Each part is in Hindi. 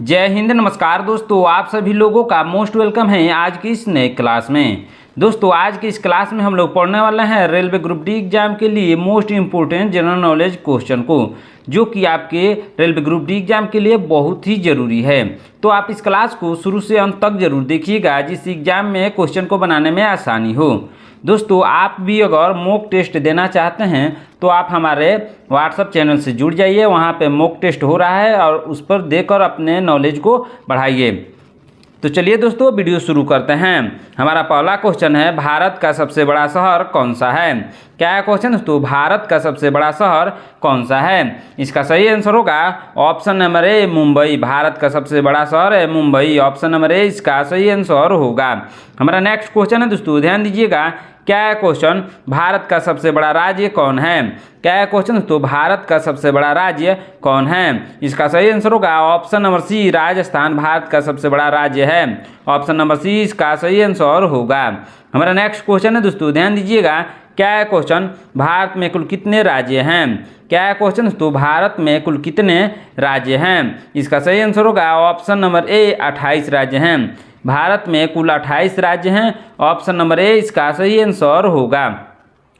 जय हिंद, नमस्कार दोस्तों। आप सभी लोगों का मोस्ट वेलकम है आज की इस नए क्लास में। दोस्तों आज की इस क्लास में हम लोग पढ़ने वाले हैं रेलवे ग्रुप डी एग्जाम के लिए most important general knowledge question को, जो कि आपके रेलवे ग्रुप डी एग्जाम के लिए बहुत ही ज़रूरी है। तो आप इस क्लास को शुरू से अंत तक जरूर देखिएगा, जिस एग्जाम में क्वेश्चन को बनाने में आसानी हो। दोस्तों आप भी अगर मॉक टेस्ट देना चाहते हैं तो आप हमारे व्हाट्सएप चैनल से जुड़ जाइए, वहाँ पे मॉक टेस्ट हो रहा है और उस पर देकर अपने नॉलेज को बढ़ाइए। तो चलिए दोस्तों वीडियो शुरू करते हैं। हमारा पहला क्वेश्चन है, भारत का सबसे बड़ा शहर कौन सा है। क्या है क्वेश्चन दोस्तों, भारत का सबसे बड़ा शहर कौन सा है। इसका सही आंसर होगा ऑप्शन नंबर ए मुंबई। भारत का सबसे बड़ा शहर है मुंबई। ऑप्शन नंबर ए इसका सही आंसर होगा। हमारा नेक्स्ट क्वेश्चन है दोस्तों, ध्यान दीजिएगा। क्या है क्वेश्चन, भारत का सबसे बड़ा राज्य कौन है। क्या है क्वेश्चन दोस्तों, भारत का सबसे बड़ा राज्य कौन है। इसका सही आंसर होगा option number C Rajasthan Bharat का सबसे बड़ा राज्य है। ऑप्शन नंबर सी इसका सही आंसर होगा। हमारा नेक्स्ट क्वेश्चन है दोस्तों, ध्यान दीजिएगा। क्या है क्वेश्चन, भारत में कुल कितने राज्य हैं। क्या है क्वेश्चन दोस्तों, भारत में कुल कितने राज्य हैं। इसका सही आंसर होगा ऑप्शन नंबर ए 28 राज्य हैं। भारत में कुल 28 राज्य हैं। ऑप्शन नंबर ए इसका सही आंसर होगा।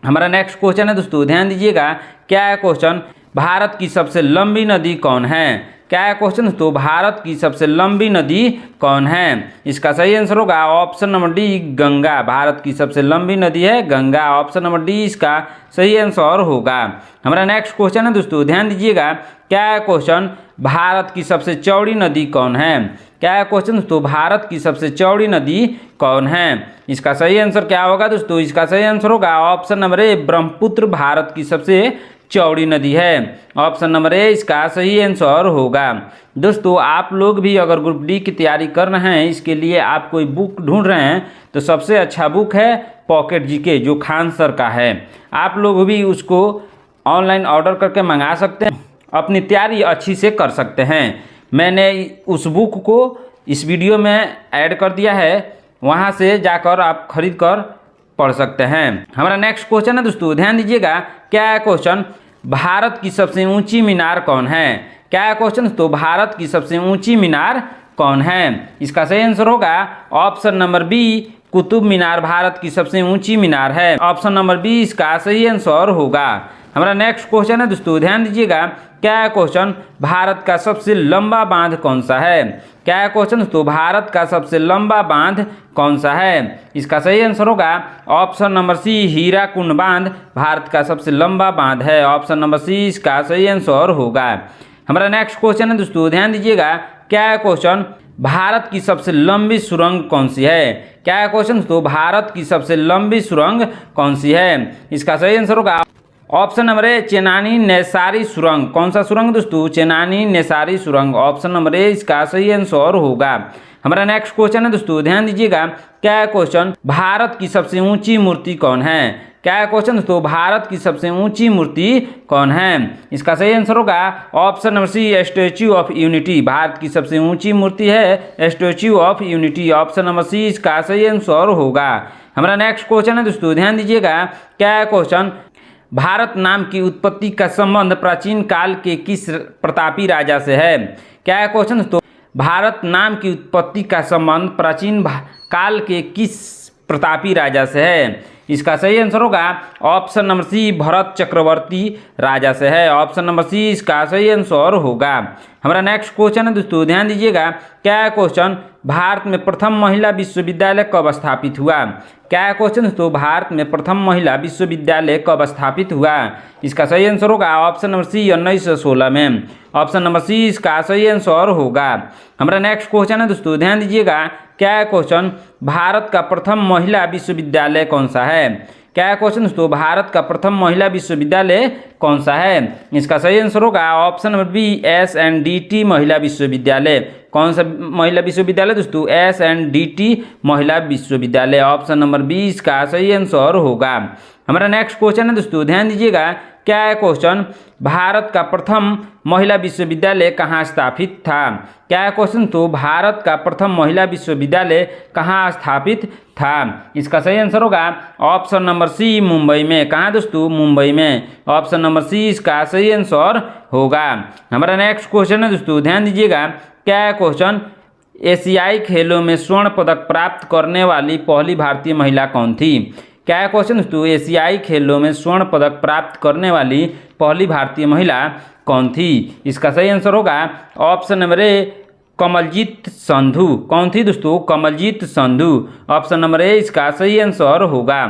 हमारा नेक्स्ट क्वेश्चन है दोस्तों, ध्यान दीजिएगा। क्या है क्वेश्चन, भारत की सबसे लंबी नदी कौन है। क्या है क्वेश्चन दोस्तों, भारत की सबसे लंबी नदी कौन है। इसका सही आंसर होगा option number D Ganga. Bharat की सबसे लंबी नदी है गंगा। ऑप्शन नंबर डी इसका सही आंसर होगा। हमारा नेक्स्ट क्वेश्चन है दोस्तों, ध्यान दीजिएगा। क्या है क्वेश्चन, भारत की सबसे चौड़ी नदी कौन है। क्या है क्वेश्चन दोस्तों, भारत की सबसे चौड़ी नदी कौन है। इसका सही आंसर क्या होगा दोस्तों, इसका सही आंसर होगा ऑप्शन नंबर ए ब्रह्मपुत्र भारत की सबसे चौड़ी नदी है। ऑप्शन नंबर ए इसका सही आंसर होगा। दोस्तों आप लोग भी अगर ग्रुप डी की तैयारी कर रहे हैं, इसके लिए आप कोई बुक ढूंढ रहे हैं, तो सबसे अच्छा बुक है पॉकेट जीके, जो खान सर का है। आप लोग भी उसको ऑनलाइन ऑर्डर करके मंगा सकते हैं, अपनी तैयारी अच्छी से कर सकते हैं। मैंने उस बुक को इस वीडियो में ऐड कर दिया है, वहाँ से जाकर आप खरीद कर पढ़ सकते हैं। हमारा नेक्स्ट क्वेश्चन है दोस्तों, ध्यान दीजिएगा। क्या है क्वेश्चन, भारत की सबसे ऊंची मीनार कौन है। क्या है क्वेश्चन दोस्तों, भारत की सबसे ऊंची मीनार कौन है। इसका सही आंसर होगा option number B Qutub Minar Bharat की सबसे ऊंची मीनार है। ऑप्शन नंबर बी इसका सही आंसर होगा। हमारा नेक्स्ट क्वेश्चन है दोस्तों, ध्यान दीजिएगा। क्या है क्वेश्चन, भारत का सबसे लंबा बांध कौन सा है। क्या है क्वेश्चन दोस्तों, भारत का सबसे लंबा बांध कौन सा है। इसका सही आंसर होगा ऑप्शन नंबर सी हीराकुंड बांध भारत का सबसे लंबा बांध है। ऑप्शन नंबर सी इसका सही आंसर होगा। हमारा नेक्स्ट क्वेश्चन है दोस्तों, ध्यान दीजिएगा। क्या है क्वेश्चन, भारत की सबसे लंबी सुरंग कौन सी है। क्या है क्वेश्चन दोस्तों, भारत की सबसे लंबी सुरंग कौन सी है। इसका सही आंसर होगा ऑप्शन नंबर ए चेनानी नैसारी सुरंग। कौन सा सुरंग दोस्तों, चेनानी नैसारी सुरंग। ऑप्शन नंबर ए इसका सही आंसर होगा। हमारा नेक्स्ट क्वेश्चन है दोस्तों, ध्यान दीजिएगा। क्या है क्वेश्चन, भारत की सबसे ऊंची मूर्ति कौन है। क्या है क्वेश्चन दोस्तों, भारत की सबसे ऊंची मूर्ति कौन है। इसका सही आंसर होगा option number C Statue of Unity. Bharat की सबसे ऊंची मूर्ति है Statue of Unity. Option number C इसका सही आंसर होगा। हमारा नेक्स्ट क्वेश्चन है दोस्तों, ध्यान दीजिएगा। क्या है क्वेश्चन, भारत नाम की उत्पत्ति का संबंध प्राचीन काल के किस प्रतापी राजा से है। क्या है क्वेश्चन दोस्तों, भारत नाम की उत्पत्ति का संबंध प्राचीन काल के किस प्रतापी राजा से है। इसका सही आंसर होगा ऑप्शन नंबर सी भरत चक्रवर्ती राजा से है। ऑप्शन नंबर सी इसका सही आंसर होगा। हमारा नेक्स्ट क्वेश्चन है दोस्तों, ध्यान दीजिएगा। क्या है क्वेश्चन, भारत में प्रथम महिला विश्वविद्यालय कब स्थापित हुआ। क्या है क्वेश्चन दोस्तों, भारत में प्रथम महिला विश्वविद्यालय कब स्थापित हुआ। इसका सही आंसर होगा ऑप्शन नंबर सी 1916 में। ऑप्शन नंबर सी इसका सही आंसर होगा। हमारा नेक्स्ट क्वेश्चन है दोस्तों, ध्यान दीजिएगा। क्या है क्वेश्चन, भारत का प्रथम महिला विश्वविद्यालय कौन सा है। क्या है क्वेश्चन दोस्तों, भारत का प्रथम महिला विश्वविद्यालय कौन सा है। इसका सही आंसर होगा ऑप्शन नंबर बी SNDT महिला विश्वविद्यालय। कौन सा महिला विश्वविद्यालय दोस्तों, SNDT महिला विश्वविद्यालय। ऑप्शन नंबर बी इसका सही आंसर होगा। हमारा नेक्स्ट क्वेश्चन है दोस्तों, ध्यान दीजिएगा। क्या है क्वेश्चन, भारत का प्रथम महिला विश्वविद्यालय कहाँ स्थापित था। क्या है क्वेश्चन, तो भारत का प्रथम महिला विश्वविद्यालय कहाँ स्थापित था। इसका सही आंसर होगा ऑप्शन नंबर सी मुंबई में। कहाँ दोस्तों, मुंबई में। ऑप्शन नंबर सी इसका सही आंसर होगा। हमारा नेक्स्ट क्वेश्चन है दोस्तों, ध्यान दीजिएगा। क्या है क्वेश्चन, एशियाई खेलों में स्वर्ण पदक प्राप्त करने वाली पहली भारतीय महिला कौन थी? क्या है क्वेश्चन दोस्तों, एशियाई खेलों में स्वर्ण पदक प्राप्त करने वाली पहली भारतीय महिला कौन थी? इसका सही आंसर होगा option number A, Kamaljeet Sandhu. कौन थी दोस्तों? Kamaljeet Sandhu. Option number A इसका सही आंसर होगा।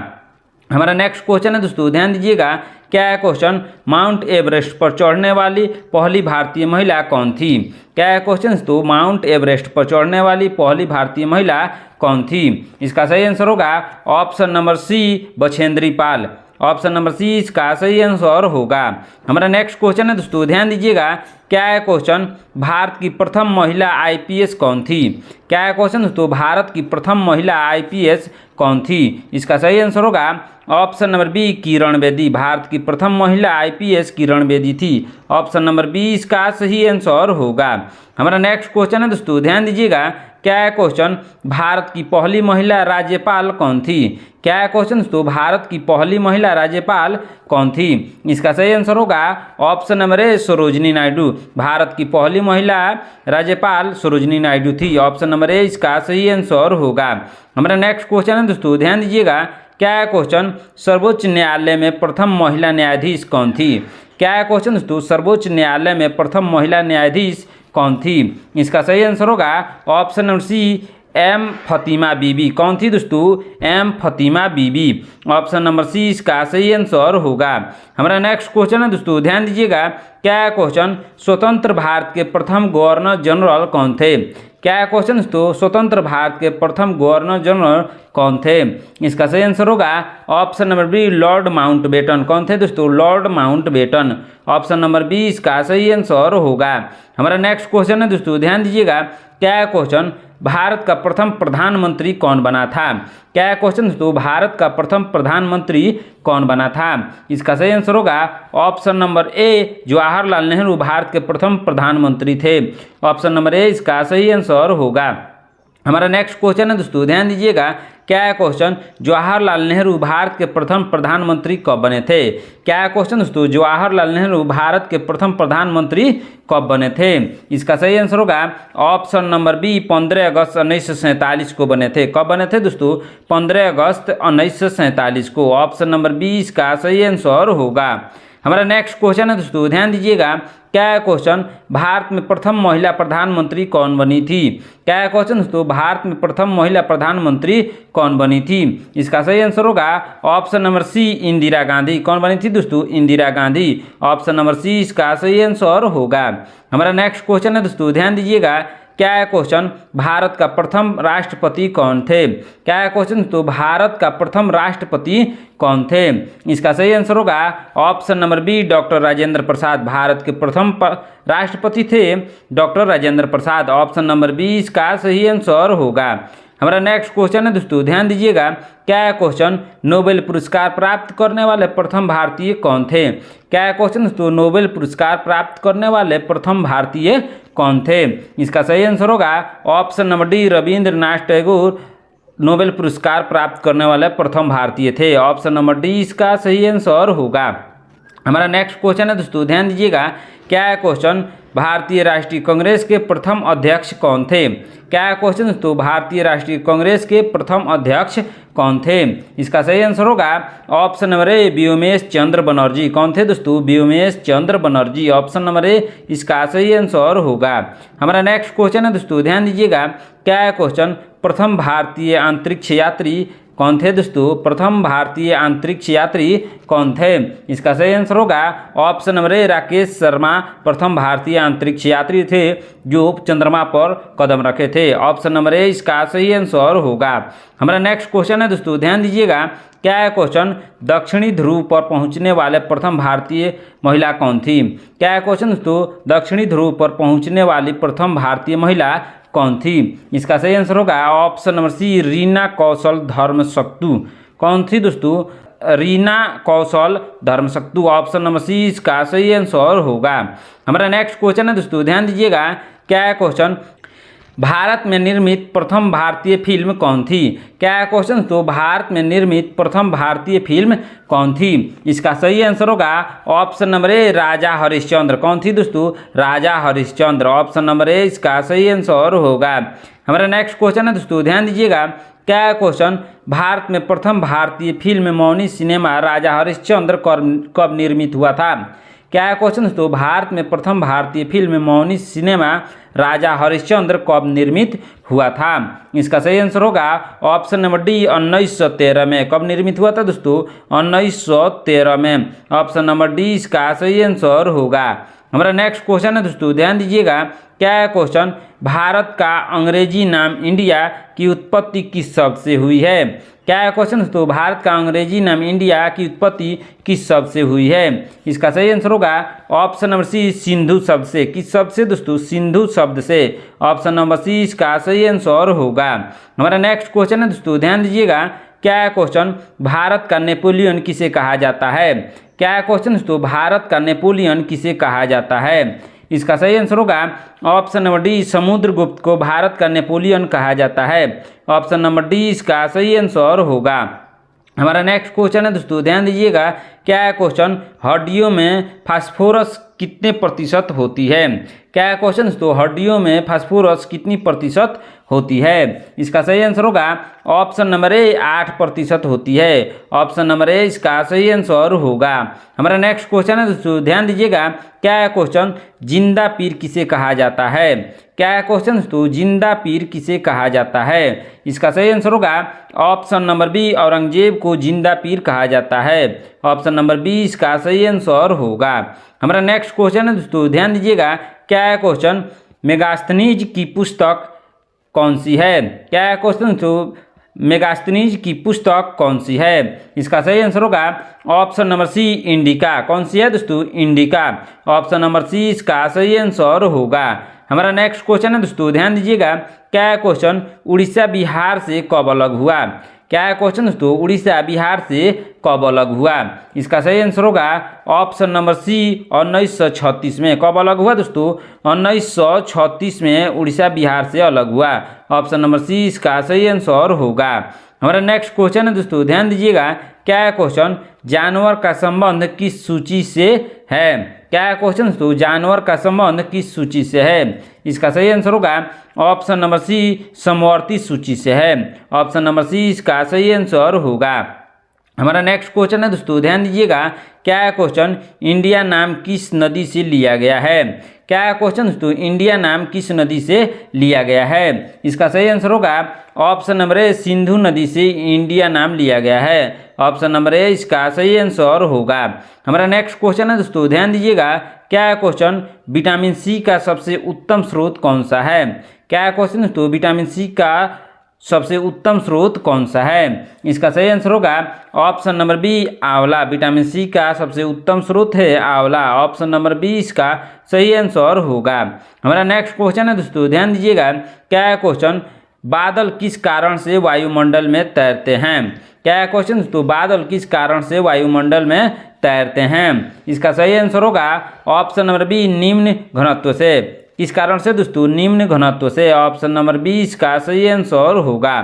हमारा नेक्स्ट क्वेश्चन है दोस्तों, ध्यान दीजिएगा। क्या है क्वेश्चन, माउंट एवरेस्ट पर चढ़ने वाली पहली भारतीय महिला कौन थी? क्या है क्वेश्चन दोस्तों, माउंट एवरेस्ट पर चढ़ने वाली पहली भारतीय महिला कौन थी? इसका सही आंसर होगा ऑप्शन नंबर सी, Bachendri Pal. Option number C इसका सही आंसर होगा। हमारा नेक्स्ट क्वेश्चन है दोस्तों, ध्यान दीजिएगा। क्या है क्वेश्चन, भारत की प्रथम महिला आईपीएस कौन थी? क्या है क्वेश्चन दोस्तों, भारत की प्रथम महिला आईपीएस कौन थी? इसका सही आंसर होगा option number B, Kiran Bedi. Bharat की प्रथम महिला आईपीएस किरण बेदी थी। ऑप्शन नंबर बी इसका सही आंसर होगा। हमारा नेक्स्ट क्वेश्चन है दोस्तों, ध्यान दीजिएगा। क्या है क्वेश्चन, भारत की पहली महिला राज्यपाल कौन थी? क्या है क्वेश्चन दोस्तों, भारत की पहली महिला राज्यपाल कौन थी? इसका सही आंसर होगा ऑप्शन नंबर ए, सरोजिनी नायडू। भारत की पहली महिला राज्यपाल सरोजिनी नायडू थी। ऑप्शन नंबर ए इसका सही आंसर होगा। हमारा नेक्स्ट क्वेश्चन है दोस्तों, ध्यान दीजिएगा। क्या है क्वेश्चन, सर्वोच्च न्यायालय में प्रथम महिला न्यायाधीश कौन थी? क्या है क्वेश्चन दोस्तों, सर्वोच्च न्यायालय में प्रथम महिला न्यायाधीश कौन थी? इसका सही आंसर होगा ऑप्शन नंबर सी, एम फतिमा बीबी। कौन थी दोस्तों? एम फतिमा बीबी। ऑप्शन नंबर सी इसका सही आंसर होगा। हमारा नेक्स्ट क्वेश्चन है दोस्तों, ध्यान दीजिएगा। क्या है क्वेश्चन, स्वतंत्र भारत के प्रथम गवर्नर जनरल कौन थे? क्या है क्वेश्चन दोस्तों, स्वतंत्र भारत के प्रथम गवर्नर जनरल कौन थे? इसका सही आंसर होगा option number B, Lord Mountbatten. कौन थे दोस्तों? Lord Mountbatten. Option number B इसका सही आंसर होगा। हमारा नेक्स्ट क्वेश्चन है दोस्तों, ध्यान दीजिएगा। क्या है क्वेश्चन, भारत का प्रथम प्रधानमंत्री कौन बना था? क्या है क्वेश्चन दोस्तों, भारत का प्रथम प्रधानमंत्री कौन बना था? इसका सही आंसर होगा ऑप्शन नंबर ए, जवाहरलाल नेहरू भारत के प्रथम प्रधानमंत्री थे। ऑप्शन नंबर ए इसका सही आंसर होगा। हमारा नेक्स्ट क्वेश्चन है दोस्तों, ध्यान दीजिएगा। क्या है क्वेश्चन, जवाहरलाल नेहरू भारत के प्रथम प्रधानमंत्री कब बने थे? क्या है क्वेश्चन दोस्तों, जवाहरलाल नेहरू भारत के प्रथम प्रधानमंत्री कब बने थे? इसका सही आंसर होगा ऑप्शन नंबर बी, 15 अगस्त 1947 को बने थे। कब बने थे दोस्तों? 15 अगस्त 1947 को। ऑप्शन नंबर बी इसका सही आंसर होगा। हमारा नेक्स्ट क्वेश्चन है दोस्तों, ध्यान दीजिएगा। क्या है क्वेश्चन, भारत में प्रथम महिला प्रधानमंत्री कौन बनी थी? क्या है क्वेश्चन दोस्तों, भारत में प्रथम महिला प्रधानमंत्री कौन बनी थी? इसका सही आंसर होगा option number C, Indira Gandhi. कौन बनी थी दोस्तों? Indira Gandhi. Option number C इसका सही आंसर होगा। हमारा नेक्स्ट क्वेश्चन है दोस्तों, ध्यान दीजिएगा। क्या है क्वेश्चन, भारत का प्रथम राष्ट्रपति कौन थे? क्या है क्वेश्चन तो भारत का प्रथम राष्ट्रपति कौन थे? इसका सही आंसर होगा option number B, doctor Rajendra Prasad. Bharat के प्रथम राष्ट्रपति थे doctor Rajendra Prasad. Option number B इसका सही आंसर होगा। हमारा नेक्स्ट क्वेश्चन है दोस्तों, ध्यान दीजिएगा। क्या है क्वेश्चन, नोबेल पुरस्कार प्राप्त करने वाले प्रथम भारतीय कौन थे? क्या है क्वेश्चन दोस्तों, नोबेल पुरस्कार प्राप्त करने वाले प्रथम भारतीय कौन थे? इसका सही आंसर होगा option number D, Rabindranath Tagore Nobel पुरस्कार प्राप्त करने वाले प्रथम भारतीय थे। ऑप्शन नंबर डी इसका सही आंसर होगा। हमारा नेक्स्ट क्वेश्चन है दोस्तों, ध्यान दीजिएगा। क्या है क्वेश्चन, भारतीय राष्ट्रीय कांग्रेस के प्रथम अध्यक्ष कौन थे? क्या है क्वेश्चन दोस्तों, भारतीय राष्ट्रीय कांग्रेस के प्रथम अध्यक्ष कौन थे? इसका सही आंसर होगा ऑप्शन नंबर ए, व्योमेश चंद्र बनर्जी। कौन थे दोस्तों? व्योमेश चंद्र बनर्जी। ऑप्शन नंबर ए इसका सही आंसर होगा। हमारा नेक्स्ट क्वेश्चन है दोस्तों, ध्यान दीजिएगा। क्या है क्वेश्चन, प्रथम भारतीय अंतरिक्ष यात्री कौन थे दोस्तों? प्रथम भारतीय अंतरिक्ष यात्री कौन थे? इसका सही आंसर होगा ऑप्शन नंबर ए, राकेश शर्मा प्रथम भारतीय अंतरिक्ष यात्री थे जो चंद्रमा पर कदम रखे थे। ऑप्शन नंबर ए इसका सही आंसर होगा। हमारा नेक्स्ट क्वेश्चन है दोस्तों, ध्यान दीजिएगा। क्या है क्वेश्चन, दक्षिणी ध्रुव पर पहुंचने वाले प्रथम भारतीय महिला कौन थी? क्या है क्वेश्चन दोस्तों, दक्षिणी ध्रुव पर पहुंचने वाली प्रथम भारतीय महिला कौन थी? इसका सही आंसर होगा ऑप्शन नंबर सी, रीना कौशल धर्मशक्तु। कौन थी दोस्तों? रीना कौशल धर्मशक्तु। ऑप्शन नंबर सी इसका सही आंसर होगा। हमारा नेक्स्ट क्वेश्चन है दोस्तों, ध्यान दीजिएगा। क्या है क्वेश्चन, भारत में निर्मित प्रथम भारतीय फिल्म कौन थी? क्या है क्वेश्चन? तो भारत में निर्मित प्रथम भारतीय फिल्म कौन थी? इसका सही आंसर होगा ऑप्शन नंबर ए, राजा हरिश्चंद्र। कौन थी दोस्तों? राजा हरिश्चंद्र। ऑप्शन नंबर ए इसका सही आंसर होगा। हमारा नेक्स्ट क्वेश्चन है दोस्तों, ध्यान दीजिएगा। क्या है क्वेश्चन? भारत में प्रथम भारतीय फिल्म मौनी सिनेमा राजा हरिश्चंद्र कब निर्मित हुआ था? क्या है क्वेश्चन दोस्तों? भारत में प्रथम भारतीय फिल्म मौनी सिनेमा राजा हरिश्चंद्र कब निर्मित हुआ था? इसका सही आंसर होगा ऑप्शन नंबर डी, 1913 में। कब निर्मित हुआ था दोस्तों? 1913 में। ऑप्शन नंबर डी इसका सही आंसर होगा। हमारा नेक्स्ट क्वेश्चन है दोस्तों, ध्यान दीजिएगा। क्या है क्वेश्चन? भारत का अंग्रेजी नाम इंडिया की उत्पत्ति किस शब्द से हुई है? क्या है क्वेश्चन दोस्तों? भारत का अंग्रेजी नाम इंडिया की उत्पत्ति किस शब्द से हुई है? इसका सही आंसर होगा ऑप्शन नंबर सी, सिंधु शब्द से। किस शब्द से दोस्तों? सिंधु शब्द से। ऑप्शन नंबर सी इसका सही आंसर होगा। हमारा नेक्स्ट क्वेश्चन है दोस्तों, ध्यान दीजिएगा। क्या है क्वेश्चन? भारत का नेपोलियन किसे कहा जाता है? क्या है क्वेश्चन दोस्तों? भारत का नेपोलियन किसे कहा जाता है? इसका सही आंसर होगा ऑप्शन नंबर डी, समुद्रगुप्त को भारत का नेपोलियन कहा जाता है। ऑप्शन नंबर डी इसका सही आंसर होगा। हमारा नेक्स्ट क्वेश्चन है दोस्तों, ध्यान दीजिएगा। क्या है क्वेश्चन? हड्डियों में फास्फोरस कितने प्रतिशत होती है? क्या है क्वेश्चन दोस्तों? हड्डियों में फास्फोरस कितनी प्रतिशत होती है? इसका सही आंसर होगा ऑप्शन नंबर ए, 8% होती है। ऑप्शन नंबर ए इसका सही आंसर होगा। हमारा नेक्स्ट क्वेश्चन है दोस्तों, ध्यान दीजिएगा। क्या है क्वेश्चन? जिंदा पीर किसे कहा जाता है? क्या है क्वेश्चन दोस्तों? जिंदा पीर किसे कहा जाता है? इसका सही आंसर होगा ऑप्शन नंबर बी, औरंगजेब को जिंदा पीर कहा जाता है। ऑप्शन नंबर बी इसका सही आंसर होगा। हमारा नेक्स्ट क्वेश्चन है दोस्तों, ध्यान दीजिएगा। क्या है क्वेश्चन? मेगास्थनीज की पुस्तक कौन सी है? क्या है क्वेश्चन? तो मेगास्थनीज की पुस्तक कौन सी है? इसका सही आंसर होगा ऑप्शन नंबर सी, इंडिका। कौन सी है दोस्तों? इंडिका। ऑप्शन नंबर सी इसका सही आंसर होगा। हमारा नेक्स्ट क्वेश्चन है दोस्तों, ध्यान दीजिएगा। क्या है क्वेश्चन? उड़ीसा बिहार से कब अलग हुआ? क्या है क्वेश्चन दोस्तों? उड़ीसा बिहार से कब अलग हुआ? इसका सही आंसर होगा ऑप्शन नंबर सी, 1936 में। कब अलग हुआ दोस्तों? 1936 में उड़ीसा बिहार से अलग हुआ। ऑप्शन नंबर सी इसका सही आंसर होगा। हमारा नेक्स्ट क्वेश्चन है दोस्तों, ध्यान दीजिएगा। क्या है क्वेश्चन? जानवर का संबंध किस सूची से है? क्या है क्वेश्चन दोस्तों? जानवर का संबंध किस सूची से है? इसका सही आंसर होगा ऑप्शन नंबर सी, समवर्ती सूची से है। ऑप्शन नंबर सी इसका सही आंसर होगा। हमारा नेक्स्ट क्वेश्चन है दोस्तों, ध्यान दीजिएगा। क्या है क्वेश्चन? इंडिया नाम किस नदी से लिया गया है? क्या है क्वेश्चन दोस्तों? इंडिया नाम किस नदी से लिया गया है? इसका सही आंसर होगा ऑप्शन नंबर ए, सिंधु नदी से इंडिया नाम लिया गया है। ऑप्शन नंबर ए इसका सही आंसर होगा। हमारा नेक्स्ट क्वेश्चन है दोस्तों, ध्यान दीजिएगा। क्या है क्वेश्चन? विटामिन सी का सबसे उत्तम स्रोत कौन सा है? क्या है क्वेश्चन दोस्तों? विटामिन सी का सबसे उत्तम स्रोत कौन सा है? इसका सही आंसर होगा ऑप्शन नंबर बी, आंवला। विटामिन सी का सबसे उत्तम स्रोत है आंवला। ऑप्शन नंबर बी इसका सही आंसर होगा। हमारा नेक्स्ट क्वेश्चन है दोस्तों, ध्यान दीजिएगा। क्या है क्वेश्चन? बादल किस कारण से वायुमंडल में तैरते हैं? क्या है क्वेश्चन दोस्तों? बादल किस कारण से वायुमंडल में तैरते हैं? इसका सही आंसर होगा ऑप्शन नंबर बी, निम्न घनत्व से। किस कारण से दोस्तों? निम्न घनत्व से। ऑप्शन नंबर 20 का सही आंसर होगा।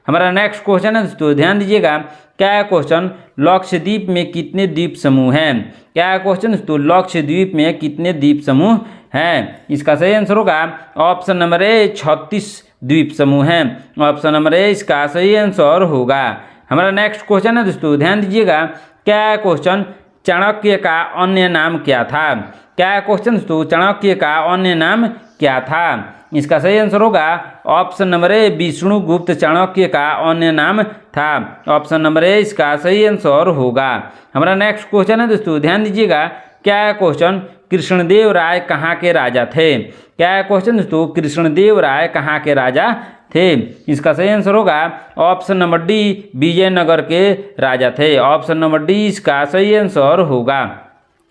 हमारा नेक्स्ट क्वेश्चन है दोस्तों, ध्यान दीजिएगा। क्या है क्वेश्चन? लक्षद्वीप में कितने द्वीप समूह हैं? क्या है क्वेश्चन दोस्तों? लक्षद्वीप में कितने द्वीप समूह हैं? इसका सही आंसर होगा ऑप्शन नंबर ए, 36 द्वीप समूह हैं। ऑप्शन नंबर ए इसका सही आंसर होगा। हमारा नेक्स्ट क्वेश्चन है दोस्तों, ध्यान दीजिएगा। क्या है क्वेश्चन? चाणक्य का अन्य नाम क्या था? क्या है क्वेश्चन दोस्तों? चाणक्य का अन्य नाम क्या था? इसका सही आंसर होगा ऑप्शन नंबर ए, विष्णुगुप्त चाणक्य का अन्य नाम था। ऑप्शन नंबर ए इसका सही आंसर होगा। हमारा नेक्स्ट क्वेश्चन है दोस्तों, ध्यान दीजिएगा। क्या है क्वेश्चन? कृष्णदेव राय कहाँ के राजा थे? क्या है क्वेश्चन दोस्तों? कृष्णदेव राय कहाँ के राजा थे? इसका सही आंसर होगा ऑप्शन नंबर डी, विजयनगर के राजा थे। ऑप्शन नंबर डी इसका सही आंसर होगा।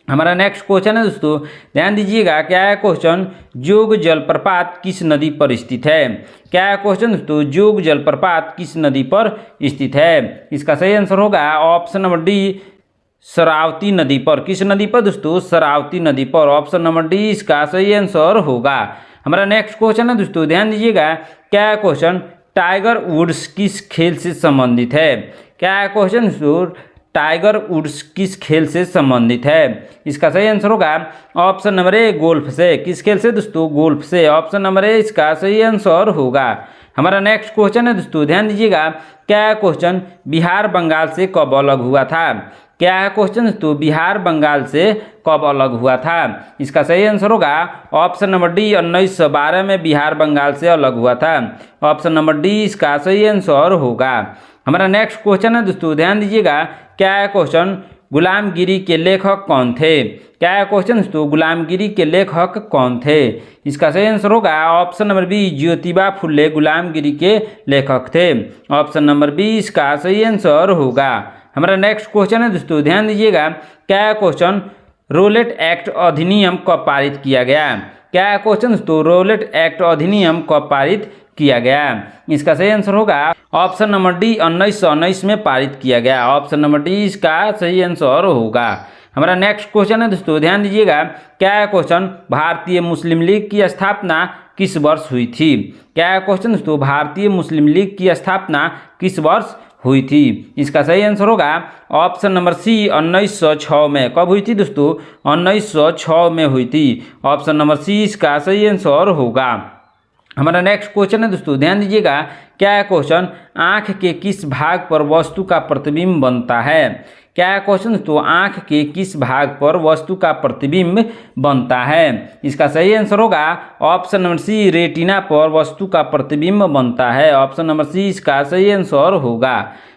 हमारा नेक्स्ट क्वेश्चन है दोस्तों, ध्यान दीजिएगा। क्या है क्वेश्चन? जोग जलप्रपात किस नदी पर स्थित है? क्या है क्वेश्चन दोस्तों? जोग जलप्रपात किस नदी पर स्थित है? इसका सही आंसर होगा ऑप्शन नंबर डी, शरावती नदी पर। किस नदी पर दोस्तों? शरावती नदी पर। ऑप्शन नंबर डी इसका सही आंसर होगा। हमारा नेक्स्ट क्वेश्चन है दोस्तों, ध्यान दीजिएगा, क्या क्वेश्चन टाइगर वुड्स किस खेल से संबंधित है? क्या क्वेश्चन दोस्तों, टाइगर वुड्स किस खेल से संबंधित है? इसका सही आंसर होगा ऑप्शन नंबर ए, गोल्फ से। किस खेल से दोस्तों? गोल्फ से। ऑप्शन नंबर ए इसका सही आंसर होगा। हमारा नेक्स्ट क्वेश्चन है दोस्तों, ध्यान दीजिएगा, क्या क्वेश्चन बिहार बंगाल से कब अलग हुआ था? क्या है क्वेश्चन दोस्तों, बिहार बंगाल से कब अलग हुआ था? इसका सही आंसर होगा ऑप्शन नंबर डी, 1912 में बिहार बंगाल से अलग हुआ था। ऑप्शन नंबर डी इसका सही आंसर होगा। हमारा नेक्स्ट क्वेश्चन है दोस्तों, ध्यान दीजिएगा, क्या है क्वेश्चन गुलामगिरी के लेखक कौन थे? क्या है क्वेश्चन दोस्तों, गुलामगिरी के लेखक कौन थे? इसका सही आंसर होगा option number B, Jyotiba Phule गुलामगिरी के लेखक थे। ऑप्शन नंबर बी इसका सही आंसर होगा। हमारा नेक्स्ट क्वेश्चन है दोस्तों, ध्यान दीजिएगा, क्या क्वेश्चन रोलेट एक्ट अधिनियम कब पारित किया गया? क्या क्वेश्चन दोस्तों, रोलेट एक्ट अधिनियम कब पारित किया गया? इसका सही आंसर होगा ऑप्शन नंबर डी, 1919 में पारित किया गया। ऑप्शन नंबर डी इसका सही आंसर होगा। हमारा नेक्स्ट क्वेश्चन है दोस्तों, ध्यान दीजिएगा, क्या क्वेश्चन भारतीय मुस्लिम लीग की स्थापना किस वर्ष हुई थी? क्या क्वेश्चन दोस्तों, भारतीय मुस्लिम लीग की स्थापना किस वर्ष हुई थी? इसका सही आंसर होगा ऑप्शन नंबर सी, 1906 में। कब हुई थी दोस्तों? 1906 में हुई थी। ऑप्शन नंबर सी इसका सही आंसर होगा। हमारा नेक्स्ट क्वेश्चन है दोस्तों, ध्यान दीजिएगा, क्या क्वेश्चन आँख के किस भाग पर वस्तु का प्रतिबिंब बनता है? क्या क्वेश्चन दोस्तों, आँख के किस भाग पर वस्तु का प्रतिबिंब बनता है? इसका सही आंसर होगा ऑप्शन नंबर सी, रेटिना पर वस्तु का प्रतिबिंब बनता है। ऑप्शन नंबर सी इसका सही आंसर होगा।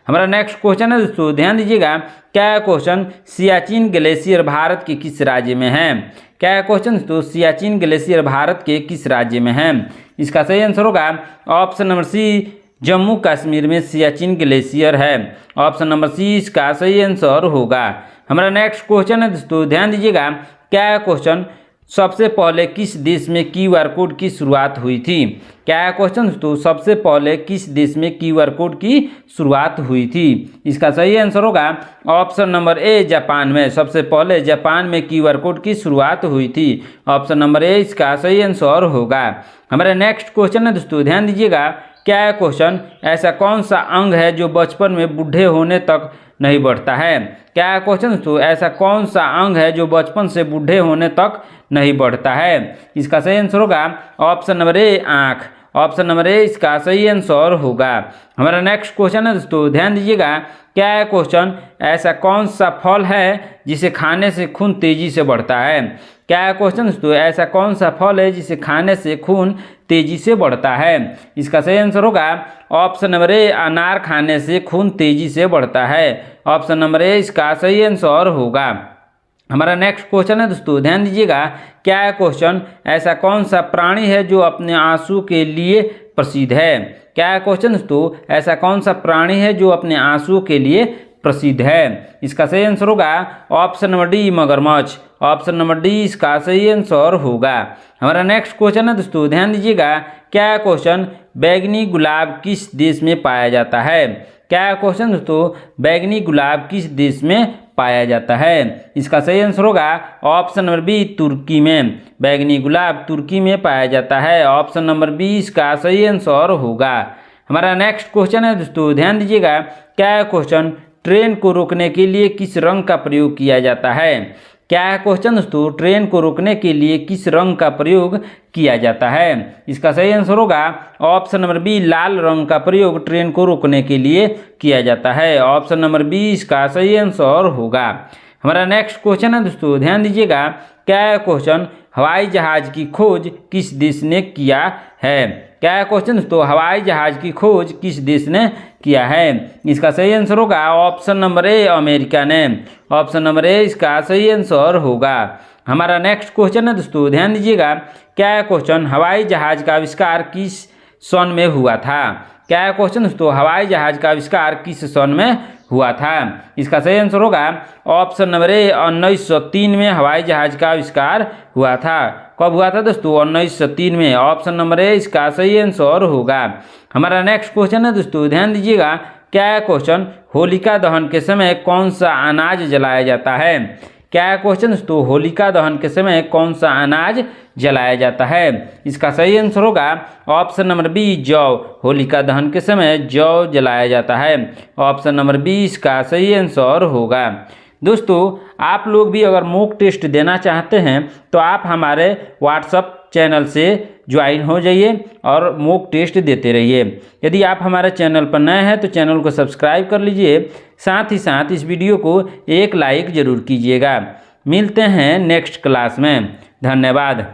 हमारा नेक्स्ट क्वेश्चन है दोस्तों, ध्यान दीजिएगा, क्या क्वेश्चन सियाचिन ग्लेशियर भारत के किस राज्य में है? क्या क्वेश्चन दोस्तों, सियाचिन ग्लेशियर भारत के किस राज्य में है? इसका सही आंसर होगा option number C, Jammu Kashmir में सियाचिन ग्लेशियर है। ऑप्शन नंबर सी इसका सही आंसर होगा। हमारा नेक्स्ट क्वेश्चन है दोस्तों, ध्यान दीजिएगा, क्या क्वेश्चन सबसे पहले किस देश में क्यूआर कोड की शुरुआत हुई थी? क्या क्वेश्चन दोस्तों, सबसे पहले किस देश में क्यूआर कोड की शुरुआत हुई थी? इसका सही आंसर होगा ऑप्शन नंबर ए, जापान में। सबसे पहले जापान में क्यूआर कोड की शुरुआत हुई थी। ऑप्शन नंबर ए इसका सही आंसर होगा। हमारा नेक्स्ट क्वेश्चन है दोस्तों, ध्यान दीजिएगा, क्या क्वेश्चन ऐसा कौन सा अंग है जो बचपन में बूढ़े होने तक नहीं बढ़ता है? क्या क्वेश्चन दोस्तों, ऐसा कौन सा अंग है जो बचपन से बूढ़े होने तक नहीं बढ़ता है? इसका सही आंसर होगा ऑप्शन नंबर ए, आँख। ऑप्शन नंबर ए इसका सही आंसर होगा। हमारा नेक्स्ट क्वेश्चन है दोस्तों, ध्यान दीजिएगा, क्या क्वेश्चन ऐसा कौन सा फल है जिसे खाने से खून तेजी से बढ़ता है? क्या क्वेश्चन दोस्तों, ऐसा कौन सा फल है जिसे खाने से खून तेजी से बढ़ता है? इसका सही आंसर होगा ऑप्शन नंबर ए, अनार खाने से खून तेजी से बढ़ता है। ऑप्शन नंबर ए इसका सही आंसर होगा। हमारा नेक्स्ट क्वेश्चन है दोस्तों, ध्यान दीजिएगा, क्या क्वेश्चन ऐसा कौन सा प्राणी है जो अपने आंसू के लिए प्रसिद्ध है? क्या क्वेश्चन दोस्तों, ऐसा कौन सा प्राणी है जो अपने आंसू के लिए प्रसिद्ध है? इसका सही आंसर होगा ऑप्शन नंबर डी, मगरमच्छ। ऑप्शन नंबर डी इसका सही आंसर होगा। हमारा नेक्स्ट क्वेश्चन है दोस्तों, ध्यान दीजिएगा, क्या क्वेश्चन बैंगनी गुलाब किस देश में पाया जाता है? क्या क्वेश्चन दोस्तों, बैंगनी गुलाब किस देश में पाया जाता है? इसका सही आंसर होगा ऑप्शन नंबर बी, तुर्की में। बैंगनी गुलाब तुर्की में पाया जाता है। ऑप्शन नंबर बी इसका सही आंसर होगा। हमारा नेक्स्ट क्वेश्चन है दोस्तों, ध्यान दीजिएगा, क्या क्वेश्चन ट्रेन को रोकने के लिए किस रंग का प्रयोग किया जाता है? क्या है क्वेश्चन दोस्तों, ट्रेन को रोकने के लिए किस रंग का प्रयोग किया जाता है? इसका सही आंसर होगा ऑप्शन नंबर बी, लाल रंग का प्रयोग ट्रेन को रोकने के लिए किया जाता है। ऑप्शन नंबर बी इसका सही आंसर होगा। हमारा नेक्स्ट क्वेश्चन है दोस्तों, ध्यान दीजिएगा, क्या क्वेश्चन हवाई जहाज की खोज किस देश ने किया है? क्या क्वेश्चन दोस्तों, हवाई जहाज की खोज किस देश ने किया है? इसका सही आंसर होगा ऑप्शन नंबर ए, अमेरिका ने। ऑप्शन नंबर ए इसका सही आंसर होगा। हमारा नेक्स्ट क्वेश्चन है दोस्तों, ध्यान दीजिएगा, क्या क्वेश्चन हवाई जहाज का आविष्कार किस सन में हुआ था? क्या क्वेश्चन दोस्तों, हवाई जहाज का आविष्कार किस सन में हुआ था? इसका सही आंसर होगा ऑप्शन नंबर ए, 1903 में हवाई जहाज का आविष्कार हुआ था। कब हुआ था दोस्तों? 1903 में। ऑप्शन नंबर ए इसका सही आंसर होगा। हमारा नेक्स्ट क्वेश्चन है दोस्तों, ध्यान दीजिएगा, क्या क्वेश्चन होलिका दहन के समय कौन सा अनाज जलाया जाता है? क्या क्वेश्चन दोस्तों, होलिका दहन के समय कौन सा अनाज जलाया जाता है? इसका सही आंसर होगा ऑप्शन नंबर बी जौ। होलिका दहन के समय जौ जलाया जाता है। ऑप्शन नंबर बी इसका सही आंसर होगा। दोस्तों आप लोग भी अगर मॉक टेस्ट देना चाहते हैं तो आप हमारे व्हाट्सएप चैनल से ज्वाइन हो जाइए और मॉक टेस्ट देते रहिए। यदि आप हमारे चैनल पर नए हैं तो चैनल को सब्सक्राइब कर लीजिए, साथ ही साथ इस वीडियो को एक लाइक ज़रूर कीजिएगा। मिलते हैं नेक्स्ट क्लास में। धन्यवाद।